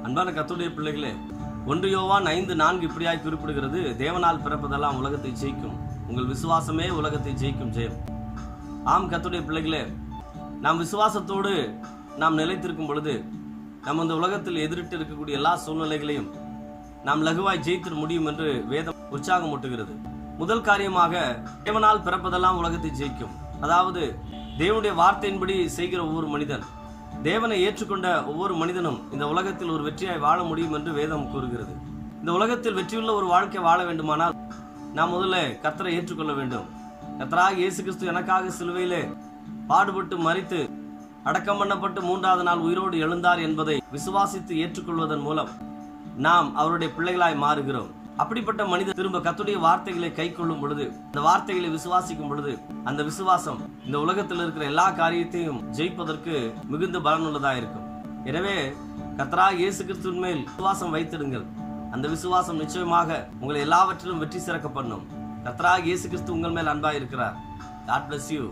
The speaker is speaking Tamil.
அன்பான கர்த்தருடைய பிள்ளைகளே, 1 யோவான் 5:4 இப்படியாய் குறிப்பிடுகிறது, தேவனால் பிறப்பதெல்லாம் உலகத்தை ஜெயிக்கும், உங்கள் விசுவாசமே உலகத்தை ஜெயிக்கும் ஜெயம். ஆம் கர்த்தருடைய பிள்ளைகளே, நாம் விசுவாசத்தோடு நாம் நிலைத்திருக்கும் பொழுது நம்ம இந்த உலகத்தில் எதிரிட்டு இருக்கக்கூடிய எல்லா சூழ்நிலைகளையும் நாம் லகுவாய் ஜெயித்திட முடியும் என்று வேதம் உற்சாகம் ஊட்டுகிறது. முதல் காரியமாக, தேவனால் பிறப்பதெல்லாம் உலகத்தை ஜெயிக்கும். அதாவது தேவனுடைய வார்த்தையின்படி செய்கிற ஒவ்வொரு மனிதன், தேவனை ஏற்றுக்கொண்ட ஒவ்வொரு மனிதனும் இந்த உலகத்தில் ஒரு வெற்றியாய் வாழ முடியும் என்று வேதம் கூறுகிறது. இந்த உலகத்தில் வெற்றியுள்ள ஒரு வாழ்க்கை வாழ வேண்டுமானால் நாம் முதல்ல கர்த்தரை ஏற்றுக்கொள்ள வேண்டும். கர்த்தராகிய இயேசு கிறிஸ்து எனக்காக சிலுவையிலே பாடுபட்டு மரித்து அடக்கம் பண்ணப்பட்டு 3வது நாள் உயிரோடு எழுந்தார் என்பதை விசுவாசித்து ஏற்றுக்கொள்வதன் மூலம் நாம் அவருடைய பிள்ளைகளாய் மாறுகிறோம். அப்படிப்பட்ட மனிதர் திரும்ப கர்த்தருடைய வார்த்தைகளை கை கொள்ளும் பொழுது, அந்த வார்த்தைகளை விசுவாசிக்கும் பொழுது, அந்த விசுவாசம் இந்த உலகத்தில் இருக்கிற எல்லா காரியத்தையும் ஜெயிப்பதற்கு மிகுந்த பலனுள்ளதா இருக்கும். எனவே கர்த்தராகிய இயேசு கிறிஸ்துவின் மேல் விசுவாசம் வைத்திடுங்கள். அந்த விசுவாசம் நிச்சயமாக உங்களை எல்லாவற்றிலும் வெற்றி சிறக்க பண்ணும். கர்த்தராகிய இயேசு கிறிஸ்து உங்கள் மேல் அன்பாய் இருக்கிறார். God bless you.